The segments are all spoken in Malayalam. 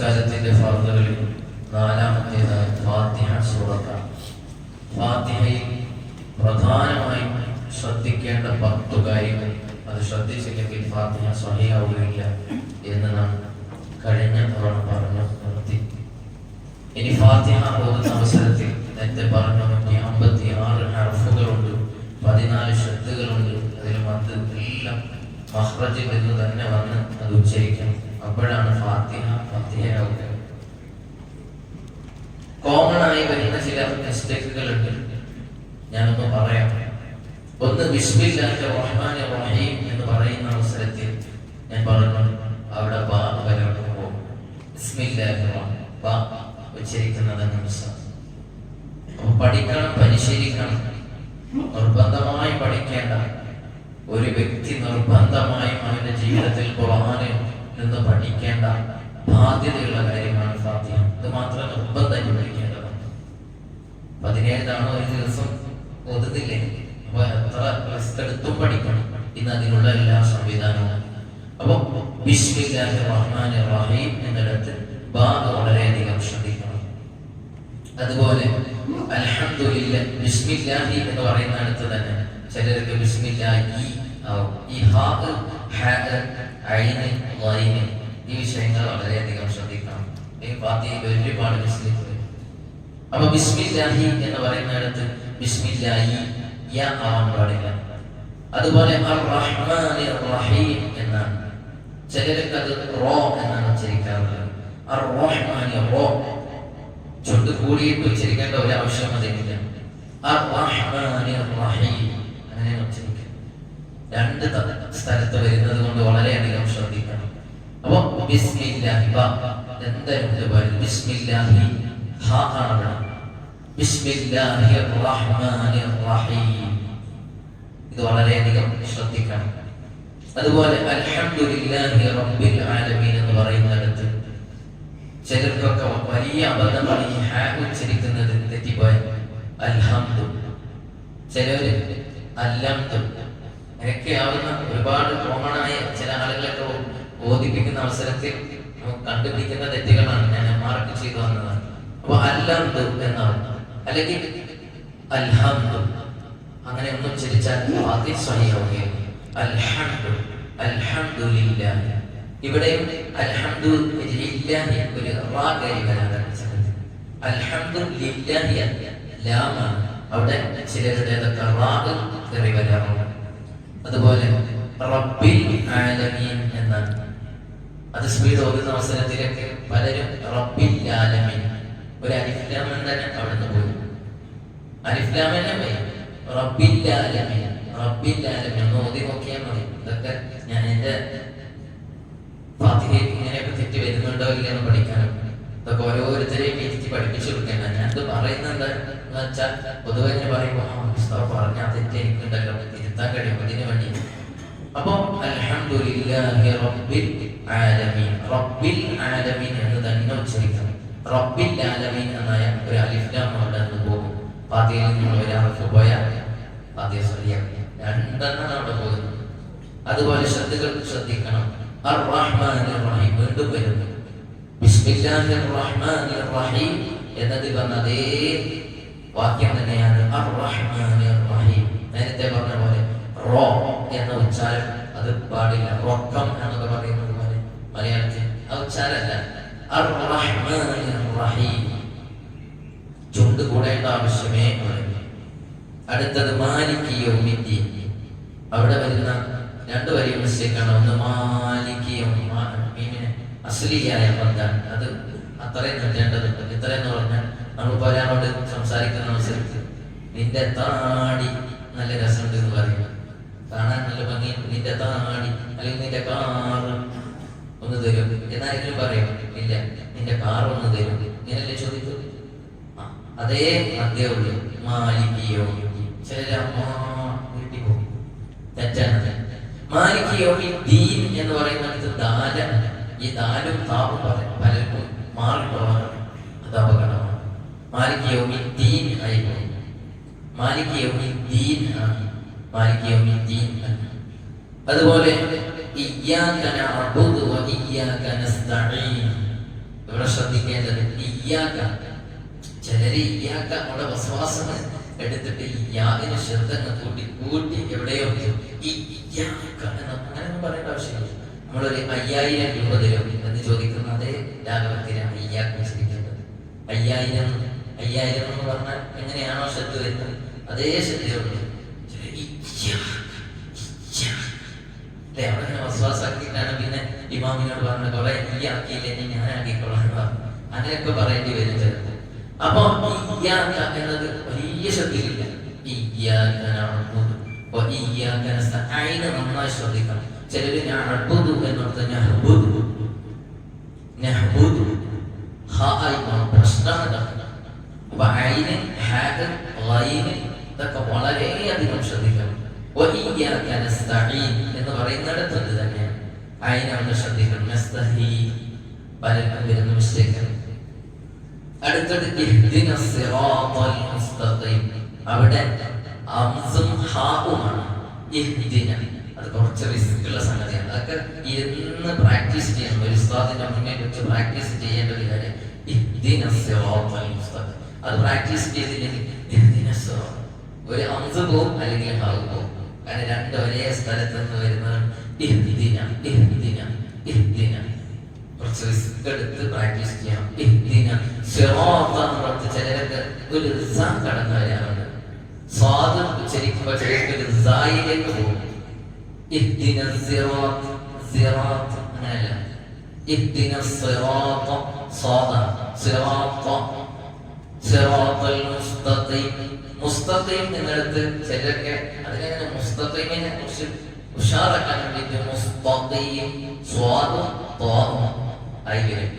നമസ്കാരത്തിന്റെ ഫർളുകളിൽ നാലാമത്തേതായി ഫാത്തിഹ സൂറത്താണ്. ഫാത്തിഹയിൽ പ്രധാനമായും ശ്രദ്ധിക്കേണ്ട 10 കാര്യങ്ങൾ, അത് ശ്രദ്ധിച്ചില്ലെങ്കിൽ ഫാത്തിഹ സ്വഹീഹാവുകയില്ല എന്ന് നാം കഴിഞ്ഞ തവണ പറഞ്ഞു നിർത്തി. ഇനി ഫാത്തിഹ ഓതുന്ന അവസരത്തിൽ നേരത്തെ പറഞ്ഞ 156 ഹർഫുകളുണ്ട്, 14 ശബ്ദങ്ങളുണ്ട്. അതിൽ അത് എല്ലാം മഖ്റജിൽ നിന്ന് തന്നെ വന്ന് അത് ഉച്ചരിക്കണം. അപ്പോഴാണ് ഫാത്തിഹയാവുക. കോമൺ ആയി വരുന്ന ചില മിസ്റ്റേക്കുകൾ ഉണ്ട്, ഞാനൊന്ന് പറയാം. ഒന്ന്, ബിസ്മില്ലാഹിർ റഹ്മാനിർ റഹീം എന്ന് പറയുന്ന അവസരത്തിൽ ഞാൻ പറഞ്ഞു അവിടെ ബാ വരക്കുമ്പോൾ ബിസ്മില്ലാഹിർ ബാ ഉച്ചരിക്കുന്നതാണ് മിസ്റ്റേക്ക്. പഠിക്കണം, പരിശീലിക്കണം. നിർബന്ധമായി പഠിക്കേണ്ട ഒരു വ്യക്തി നിർബന്ധമായും അവന്റെ ജീവിതത്തിൽ ഖുർആനിൽ നിന്ന് പഠിക്കേണ്ട ബാധ്യതയുള്ള കാര്യമാണ് ഫാത്തിഹ. ഇത് മാത്രം നിർബന്ധമായി പഠിക്കേണ്ടതാണ്. 17 തവണ ഒരു ദിവസം ഓതുന്നില്ലേ? അപ്പൊ എത്ര റിസ്ക് എടുത്തും പഠിക്കണം. ഇന്ന് അതിനുള്ള എല്ലാ സംവിധാനവും. അപ്പൊ ബിസ്മില്ലാഹിർ റഹ്മാനിർ റഹീം എന്നിടത്ത് ബാ വളരെയധികം ശ്രദ്ധിക്കണം. അതുപോലെ അൽഹംദുലില്ലാഹ്, ബിസ്മില്ലാഹി എന്ന് പറയുന്നിടത്ത് തന്നെ ചിലർക്ക് ബിസ്മില്ലാഹി ആവും. ഈ ഹാ, ഹ, ഐൻ, ഗൈൻ ഈ വിഷയങ്ങൾ വളരെയധികം ശ്രദ്ധിക്കണം. ഈ ഫാത്തിഹയിൽ ഒരുപാട് മിസ്റ്റേക്ക് വരും. അപ്പൊ ബിസ്മില്ലാഹി എന്ന് പറയുന്നിടത്ത് ബിസ്മില്ലാഹി യാ ആവാൻ പാടില്ല. അതുപോലെ അർ റഹ്മാനിർ റഹീം എന്നാണ്. ചിലർക്ക് അത് റോ എന്നാണ് ഉച്ചരിക്കാറുള്ളത്. അർ റഹ്മാനി റോ ചുണ്ട് കൂടിയിട്ട് ഉച്ചരിക്കേണ്ട ഒരു ആവശ്യം അതിനില്ല. അർ റഹ്മാനിർ റഹീം അങ്ങനെ ഉച്ചരിക്കുക. 2 സ്ഥലത്ത് വരുന്നത് കൊണ്ട് വളരെയധികം ശ്രദ്ധിക്കണം. അപ്പൊ ബിസ്മില്ലാഹി എന്തായാലും ബിസ്മില്ലാഹി ഹാ ആണ്. ബിസ്മില്ലാഹിർ റഹ്മാനിർ റഹീം ഇത് വളരെയധികം ശ്രദ്ധിക്കണം. അതുപോലെ അൽഹംദുലില്ലാഹി റബ്ബിൽ ആലമീൻ എന്ന് പറയുന്നിടത്ത് ചിലർക്കൊക്കെ വലിയ അബദ്ധമാണ് ഈ ഹാ ഉച്ചരിക്കുന്നത് തെറ്റിപ്പോയ. അൽഹംദു, ചിലര് അല്ലംദു ഒക്കെ ആവുന്ന ഒരുപാട് കോമണായ ചില ആളുകളൊക്കെ ബോധിപ്പിക്കുന്ന അവസരത്തിൽ കണ്ടുപിടിക്കുന്ന തെറ്റുകളാണ്. ഞാൻ മാർക്ക് ചെയ്തു വന്നതാണ്. അപ്പൊ അല്ലംദു എന്നാണ്, അല്ലെങ്കിൽ അൽഹംദു അങ്ങനെ ഒന്നും ഉച്ചരിച്ചാൽ ഫാത്തിഹ സ്വഹീഹാവുകയില്ല. അൽഹംദു, അൽഹംദുലില്ലാഹി ഇവിടെയും അൽഹംദുലില്ലാഹി ഒരു റാ വരാനാണ്. അൽഹംദുലില്ലാഹി ലാമാണ്. അവിടെ ചിലരുടേതൊക്കെ റാ കയറി വരാറുണ്ട്. അതുപോലെ റബ്ബിൽ ആലമീൻ എന്നാണ്. അത് സ്പീഡ് ഓതുന്ന അവസരത്തിലൊക്കെ പലരും റബ്ബിൽ ആലമീൻ ഒരു അലിഫ്ലാമൻ തന്നെ അവിടെ നിന്ന് പോയി. അലിഫ്ലാമനെ പോയി റബ്ബിൽ ആലമീൻ, റബ്ബിൽ ആലമീൻ ഒന്ന് ഓതി നോക്കിയാൽ മതി. ഇതൊക്കെ ഞാൻ എന്റെ ഫാത്തിഹയിൽ ഇങ്ങനെയൊക്കെ തെറ്റ് വരുന്നുണ്ടോ ഇല്ലെന്ന് പഠിക്കാനും ഇതൊക്കെ ഓരോരുത്തരെയും ഇരുത്തി പഠിപ്പിച്ചു കൊടുക്കേണ്ട. ഞാനത് പറയുന്നത് എന്താന്ന് വെച്ചാൽ പൊതുവെ ഞാൻ പറയുമ്പോൾ പറഞ്ഞ ആ തെറ്റ് എനിക്കുണ്ടല്ലോ തിരുത്താൻ കഴിയും, അതിനു വേണ്ടി. അപ്പൊ അൽഹംദുലില്ലാഹി റബ്ബിൽ ആലമീൻ, റബ്ബിൽ ആലമീൻ എന്ന് തന്നെ ഉച്ചരിക്കണം. റബ്ബിൽ ആലമീൻ എന്നായ ഒരു അലിഫ് ലാം അവിടെ നിന്ന് പോകും. ഫാത്തിഹയിൽ നിങ്ങൾ ഒരു അറഫ് പോയാൽ ഫാത്തിഹ ശരിയാക്കി 2 അവിടെ പോകുന്നു. അതുപോലെ ശ്രദ്ധിക്കണം. അർ റഹ്മാനിർ റഹീം വീണ്ടും വരുന്നു. ബിസ്മില്ലാഹിർ റഹ്മാനിർ റഹീം എന്നതിൽ വന്ന അതേ വാക്യം തന്നെയാണ് അർ റഹ്മാനിർ റഹീം. നേരത്തെ പറഞ്ഞ പോലെ റോ എന്ന ഉച്ചാരം അത് പാടില്ല. റൊക്കം എന്നൊക്കെ പറയുന്നത് പോലെ മലയാളത്തിൽ ആ ഉച്ചാരമല്ല. അർ റഹ്മാനിർ റഹീം ചുണ്ട് കൂടേണ്ട ആവശ്യമേ ഉള്ളൂ. അടുത്തത് മാലിക് യൗമിദ്ദീൻ. അവിടെ വരുന്ന 2 വലിയ മിസ്റ്റേക്കാണ്. ഒന്ന് മാലിക് യൗമിദ്ദീൻ അസ്ലിയായ പദാണ്, അത് അത്രയും നിർത്തേണ്ടതുണ്ട്. ഇത്രയെന്ന് പറഞ്ഞാൽ നമ്മൾ ഒരാളോട് സംസാരിക്കുന്ന അവസരത്തിൽ നിന്റെ താടി നല്ല രസമുണ്ട് എന്ന് പറയും, കാണാൻ നല്ല ഭംഗി, നിന്റെ താടി അല്ലെങ്കിൽ നിന്റെ കാറ് ഒന്ന് തരും എന്നാരെങ്കിലും പറയും? ഇല്ല, നിന്റെ കാർ ഒന്ന് തരും ഇങ്ങനല്ലേ ചോദിക്കും. അതേ മധ്യമുള്ളൂ മാലിക് യൗമിദ്ദീൻ. ചിലരമ്മ വീട്ടിൽ പോകും, തെറ്റാണ്. മാലിക് യൗമിദ്ദീൻ എന്ന് പറയുന്നിടത്ത് ദാലാണ്. ഈ ദാലും താവും പലർക്കും മാറിപ്പോവാനാണ്, അത് അപകടമാണ്. മാലിക് യൗമിദ്ദീൻ ആയിപ്പോയി. മാലിക് യൗമിദ്ദീൻ ആണ്, മാലിക് യൗമിദ്ദീൻ അല്ല. അതുപോലെ ഇയ്യാക നഅ്ബുദു വ ഇയ്യാക നസ്തഈൻ ഇവിടെ ശ്രദ്ധിക്കേണ്ടത് ഇയ്യാക്ക. ചിലര് ഇയ്യാക്ക നമ്മുടെ വസ്വാസം എടുത്തിട്ട് യാതിന് ശ്രദ്ധ കൂട്ടി കൂട്ടി എവിടെയോ ഇയ്യാക്ക എന്ന് അങ്ങനെയൊന്നും പറയേണ്ട ആവശ്യമില്ല. നമ്മളൊരു 5000 രൂപ തരും എന്ന് ചോദിക്കുന്ന അതേ ലാഘവത്തിലാണ് ഇയ്യാക്ക വിശ്വസിക്കുന്നത്. 5000 എന്ന് പറഞ്ഞാൽ എങ്ങനെയാണോ ശ്രദ്ധ വരുന്നത് അതേ ശ്രദ്ധയുള്ളൂ. അവിടെ വസ്വാസാക്കിയിട്ടാണ് പിന്നെ ഇമാമിനോട് പറഞ്ഞ കുറെ ഈ ആക്കിയില്ലെങ്കിൽ ഞാനാക്കിക്കൊള്ളാൻ പറഞ്ഞു. അങ്ങനെയൊക്കെ പറയേണ്ടി വരും ചിലപ്പോൾ. അപ്പൊ എന്നത് വലിയ ശ്രദ്ധയില്ല. നന്നായി ശ്രദ്ധിക്കണം. ചിലര് ഇതൊക്കെ വളരെയധികം ശ്രദ്ധിക്കണം. എന്ന് പറയുന്നിടത്ത് തന്നെയാണ് അയിനെ ശ്രദ്ധിക്കണം. പലർക്കും വരുന്ന മിസ്റ്റേക്ക്. അടുത്തത് അവിടെ അത് കുറച്ച് റിസ്ക് ഉള്ള സംഗതിയാണ്. അതൊക്കെ ഇരുന്ന് പ്രാക്ടീസ് ചെയ്യണം. ഒരു ഉസ്താദിന്റെ മുന്നേ വെച്ച് പ്രാക്ടീസ് ചെയ്യേണ്ട ഒരു കാര്യം. അത് പ്രാക്ടീസ് ചെയ്തില്ലെങ്കിൽ ഒരു അംസ് പോവും അല്ലെങ്കിൽ ഹാവ് പോവും. കാരണം രണ്ട് ഒരേ സ്ഥലത്ത് നിന്ന് വരുന്നതാണ്. കുറച്ച് റിസ്ക് എടുത്ത് പ്രാക്ടീസ് ചെയ്യാം. ചിലരൊക്കെ ഒരു കടന്നു വരാറുണ്ട്. സ്വാദ് ഉച്ചരിക്കുമ്പോൾ ചിലർക്ക് ഒരു സായിലേക്ക് പോകും. അങ്ങനെയല്ല. മുസ്തഖീം എന്നിടത്ത് ചിലരൊക്കെ അതിനെ മുസ്തഖീമിനെ കുറിച്ച് ഉഷാറാക്കാൻ വേണ്ടിയിട്ട് മുസ്തഖീം സ്വാദും ആയി വരും.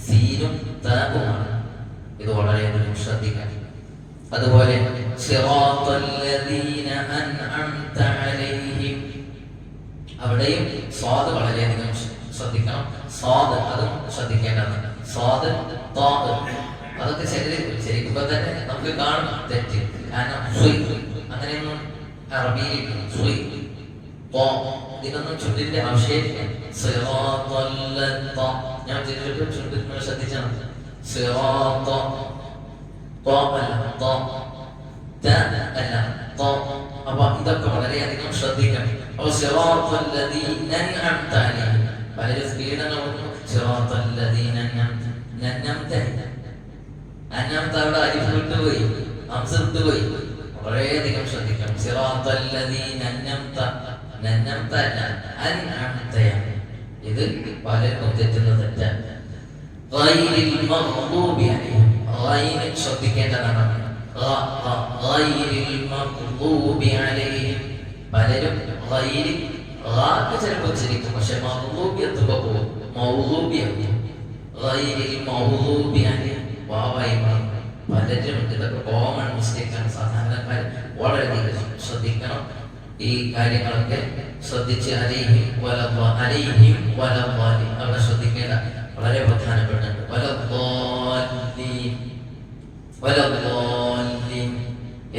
സീനും താപുമാണ്. ഇത് വളരെയധികം ശ്രദ്ധിക്കണം. അതുപോലെ അവിടെയും സ്വാദ് വളരെയധികം ശ്രദ്ധിക്കണം. സ്വാദ് അതും ശ്രദ്ധിക്കേണ്ടതാണ്. സ്വാദ് അതൊക്കെ ശരിക്കുമ്പോ തന്നെ നമുക്ക് കാണും തെറ്റ്. കാരണം അങ്ങനെയൊന്നും അറബിയിൽ ഇതിനൊന്നും ചുണ്ടിന്റെ ആവശ്യമില്ല. ഞാൻ ചുണ്ടിൽ ശ്രദ്ധിച്ചാണ്. അപ്പൊ ഇതൊക്കെ വളരെയധികം ശ്രദ്ധിക്കണം. അപ്പൊ പലരും സ്പീഡനൊന്നും അവിടെ അരിഫ് വിട്ടുപോയി, അംസ വിട്ടുപോയി. വളരെയധികം ശ്രദ്ധിക്കണം. ഇത് പലർക്കും തെറ്റുന്ന തെറ്റാണ്. ശ്രദ്ധിക്കേണ്ടതാണ്. പലരും ചിലപ്പോൾ ഉച്ചരിക്കും, പക്ഷെ മൗലൂബിയത്തുമ്പോ പലരും ഇതൊക്കെ കോമൺ മിസ്റ്റേക്കാണ്. സാധാരണക്കാർ വളരെയധികം ശ്രദ്ധിക്കണം. ഈ കാര്യങ്ങളൊക്കെ ശ്രദ്ധിച്ച് അവിടെ ശ്രദ്ധിക്കേണ്ട വളരെ പ്രധാനപ്പെട്ടുണ്ട്.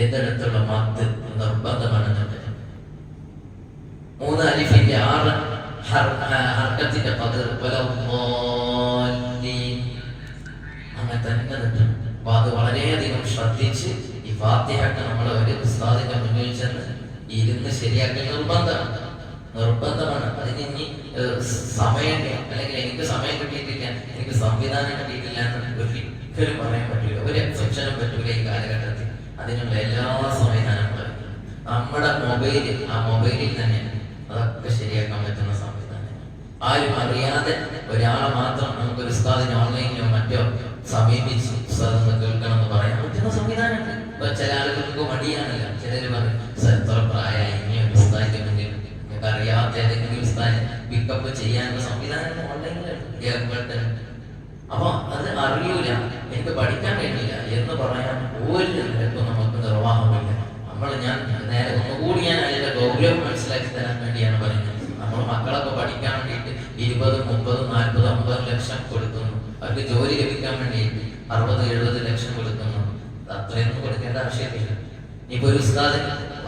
എന്നിടത്തുള്ള മത്ത് നിർബന്ധമാണെന്നുണ്ട്. 3 അലിഫിന്റെ 6 ഹർക്കത്തിന്റെ പദർ അങ്ങനെ തന്നെ നിൽക്കണം. അപ്പൊ അത് വളരെയധികം ശ്രദ്ധിച്ച് ഈ ഫാത്തിഹക്ക് നമ്മൾ ഒരു ഉസ്താദിന്റെ മുന്നിൽ ചെന്ന് ഇരുന്ന് ശരിയാക്കൽ നിർബന്ധമാണ്. അതിന് ഇനി സമയം അല്ലെങ്കിൽ എനിക്ക് സമയം കിട്ടിയിട്ടില്ല, എനിക്ക് സംവിധാനം കിട്ടിയിട്ടില്ല എന്ന് ഒരിക്കലും പറയാൻ പറ്റില്ല. ഒരു എക്സെപ്ഷനും പറ്റൂല ഈ കാലഘട്ടത്തിൽ. അതിനുള്ള എല്ലാ സംവിധാനങ്ങളും നമ്മുടെ മൊബൈലിൽ തന്നെ അതൊക്കെ ശരിയാക്കാൻ പറ്റുന്ന സംവിധാനം. ആരും അറിയാതെ ഒരാളെ മാത്രം നമുക്കൊരു ഉസ്താദിനെ ഓൺലൈനിലോ മറ്റോ സമീപിച്ച് ഉസ്താദ് കേൾക്കണം എന്ന് പറയാൻ പറ്റുന്ന സംവിധാനമുണ്ട്. ഇപ്പൊ ചില ആളുകൾക്ക് മടിയാണില്ല. ചിലര് പറയും എത്ര പ്രായമായി ഇനി ഒരു ഉസ്താദിന്റെ മുന്നിൽ നിങ്ങൾക്ക് അറിയാത്ത ഏതെങ്കിലും ഉസ്താദിനെ പിക്കപ്പ് ചെയ്യാനുള്ള സംവിധാനം ഓൺലൈനിലുണ്ട്, ഏർപ്പെടുത്തുന്നുണ്ട്. അപ്പൊ അത് അറിയൂല, എനിക്ക് പഠിക്കാൻ കഴിയില്ല എന്ന് പറയാൻ ഒരു നിരക്കും നമുക്ക് നിർവാഹമില്ല. ഞാൻ നേരെ ഒന്നുകൂടി അതിന്റെ ഗൗരവം മനസ്സിലാക്കി തരാൻ വേണ്ടിയാണ് പറയുന്നത്. നമ്മൾ മക്കളൊക്കെ പഠിക്കാൻ വേണ്ടിയിട്ട് 20, 30, 40, 50 ലക്ഷം കൊടുക്കുന്നു. അവർക്ക് ജോലി ലഭിക്കാൻ വേണ്ടിയിട്ട് 60, 70 ലക്ഷം കൊടുക്കുന്നു. അത്രയൊന്നും കൊടുക്കേണ്ട ആവശ്യമില്ല. ഇപ്പൊ ഒരു ഉസ്താദ്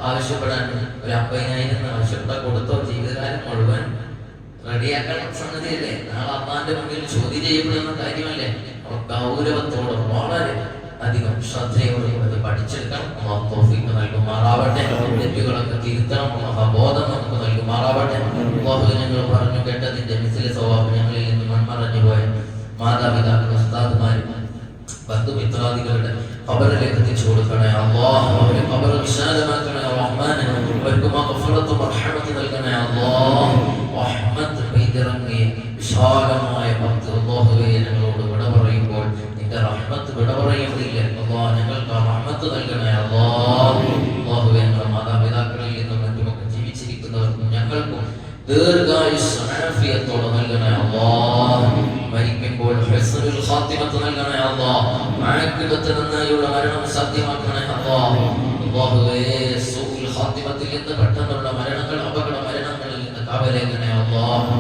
ആവശ്യപ്പെടാൻ ഒരു 50,000 ആവശ്യപ്പെട്ട കൊടുത്തോ ജീവിതകാലം മുഴുവൻ റെഡിയാക്കാൻ സംഗതിയല്ലേ. നാളെ അള്ളാന്റെ മുന്നിൽ ചോദ്യം ചെയ്യപ്പെടുന്ന കാര്യമല്ലേ. ഗൗരവത്തോടെ വളരെ അധികം ശ്രദ്ധയോടെ പഠിച്ചെടുക്കണം. അള്ളാഹു തൗഫീഖ് നൽകുമാറാവട്ടെ. തെറ്റുകളൊക്കെ തിരുത്തണം. അള്ളാഹു ബോധം നമുക്ക് നൽകുമാറാവട്ടെ. അള്ളാഹു ഞങ്ങൾ പറഞ്ഞു കേട്ടതിന്റെ മിസ്ലിലെ സവാബ് ഞങ്ങളിൽ നിന്ന് മൺമറഞ്ഞു പോയ മാതാപിതാക്കൾ, ഉസ്താദുമാരും ബന്ധുമിത്രാദികളുടെ ഖബറിലേക്ക് എത്തിച്ചു കൊടുക്കണേ അല്ലാഹ്. അവരെ ഖബർ വിശാലമാക്കണേ റഹ്മാനെ. അവർക്ക് മഗ്ഫിറത്തും റഹ്മത്തും നൽകണേ അല്ലാഹ്. റഹ്മത്ത് പെയ്തിറങ്ങിയ വിശാലമായ ഭക്തി അല്ലാഹുവേ, ഞങ്ങളോട് വിട പറയുമ്പോൾ നിന്റെ റഹ്മത്ത് വിട പറയുന്നില്ല അല്ലാഹ്. ഞങ്ങൾക്ക് ആ റഹ്മത്ത് നൽകണേ അല്ലാഹ്. അല്ലാഹുവേ, ഞങ്ങളുടെ മാതാപിതാക്കളിൽ നിന്നും മറ്റുമൊക്കെ ജീവിച്ചിരിക്കുന്നവർക്കും ഞങ്ങൾക്കും ദീർഘായുസ്സ് ആഫിയത്തോടെ നൽകണേ അല്ലാഹ്. മരിക്കുമ്പോൾ ഹുസ്നുൽ ഖാത്തിമത്ത് നൽകണേ അല്ലാഹ്. ആഖിബത്ത് നന്നായുള്ള മരണം സാധ്യമാക്കണേ അല്ലാഹ്. അല്ലാഹുവേ, സൂഉൽ ഖാത്തിമത്തിൽ നിന്ന് പെട്ടെന്നുള്ള മരണങ്ങൾ, അപകട മരണങ്ങളിൽ നിന്ന് കാവലേക്കണേ അല്ലാഹ്.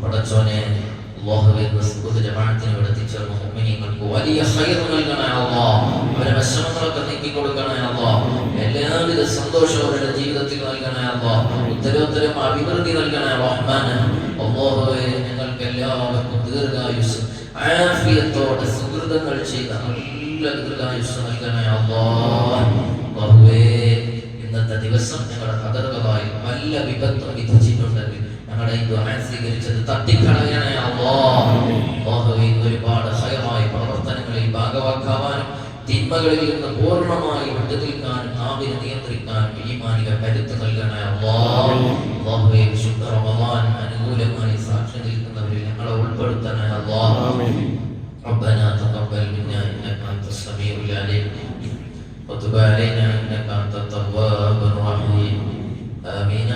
പടച്ചോനെ, അല്ലാഹുവേ, സുബ്ഹ് ജമാഅത്തിന് ഇവിടെ എത്തിച്ചേർന്ന മുഅ്മിനീങ്ങൾക്ക് വലിയ ഖൈർ നൽകണേ അല്ലാഹ്. അവരുടെ വിഷമങ്ങളൊക്കെ നീക്കി കൊടുക്കണേ അല്ലാഹ്. എല്ലാവിധ സന്തോഷവും അവരുടെ ജീവിതത്തിൽ നൽകണേ അല്ലാഹ്. ഉത്തരോത്തരം അഭിവൃദ്ധി നൽകണേ റഹ്മാനെ. അല്ലാഹുവേ, ഞങ്ങൾക്ക് എല്ലാവർക്കും ദീർഘായുസ്സ് ആഫിയത്തോടെ സുഹൃതങ്ങൾ ചെയ്ത നല്ല ദീർഘായുസ്സ് നൽകണേ അല്ലാഹ്. അല്ലാഹുവേ, ഇന്നത്തെ ദിവസം ഞങ്ങളുടെ ഖദറുകളായി വല്ല വിപത്തും വിധിച്ചിട്ടുണ്ടെങ്കിൽ ഞങ്ങളുടെ ഈ ദുആ സ്വീകരിച്ചത് തട്ടിക്കളയണേ അല്ലാഹ്. അല്ലാഹുവേ, ഒരുപാട് ഖൈറായ പ്രവർത്തനങ്ങളിൽ ഭാഗവാക്കാവാനും തിന്മകളിൽ നിന്ന് പൂർണ്ണമായി വിട്ടുനിൽക്കാനും നാവിനെ നിയന്ത്രിക്കാനും ഈമാനിക കരുത്ത് നൽകണേ അല്ലാഹ്. അല്ലാഹുവേ, വിശുദ്ധ റമളാൻ അനുകൂലമായി സാക്ഷി നിൽക്കുന്നവരിൽ ഞങ്ങളെ ഉൾപ്പെടുത്തണേ അല്ലാഹ്. ربنا تقبل منا انك انت السميع العليم وتب علينا انك انت التواب الرحيم. آمين.